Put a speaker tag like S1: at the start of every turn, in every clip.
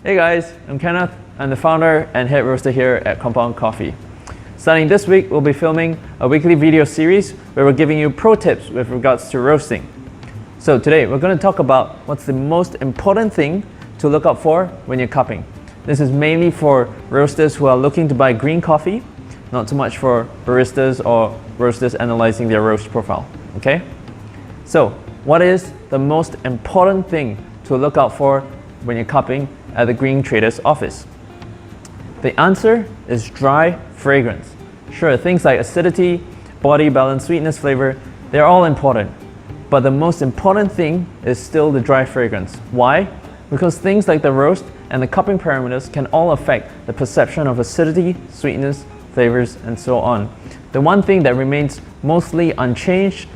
S1: Hey guys, I'm Kenneth. I'm the founder and head roaster here at Compound Coffee. Starting this week, we'll be filming a weekly video series where we're giving you pro tips with regards to roasting. So today, we're going to talk about what's the most important thing to look out for when you're cupping. This is mainly for roasters who are looking to buy green coffee, not too much for baristas or roasters analyzing their roast profile, okay? So, what is the most important thing to look out for when you're cupping at the green trader's office? The answer is dry fragrance. Sure, things like acidity, body balance, sweetness, flavor, they're all important. But the most important thing is still the dry fragrance. Why? Because things like the roast and the cupping parameters can all affect the perception of acidity, sweetness, flavors, and so on. The one thing that remains mostly unchanged,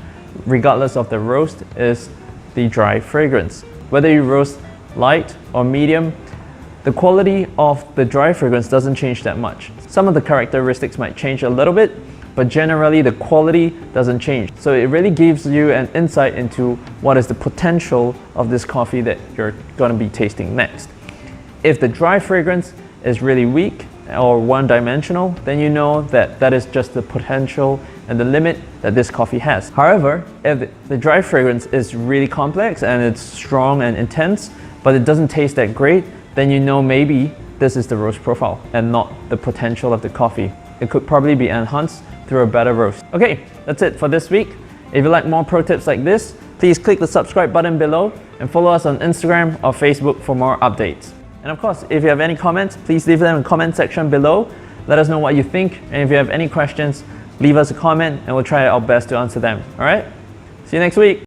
S1: regardless of the roast, is the dry fragrance. Whether you roast light or medium, the quality of the dry fragrance doesn't change that much. Some of the characteristics might change a little bit, but generally the quality doesn't change. So it really gives you an insight into what is the potential of this coffee that you're going to be tasting next. If the dry fragrance is really weak or one-dimensional, then you know that that is just the potential and the limit that this coffee has. However, if the dry fragrance is really complex and it's strong and intense, but it doesn't taste that great, then you know maybe this is the roast profile and not the potential of the coffee. It could probably be enhanced through a better roast. Okay, that's it for this week. If you like more pro tips like this, please click the subscribe button below and follow us on Instagram or Facebook for more updates. And of course, if you have any comments, please leave them in the comment section below. Let us know what you think, and if you have any questions, leave us a comment and we'll try our best to answer them. All right? See you next week.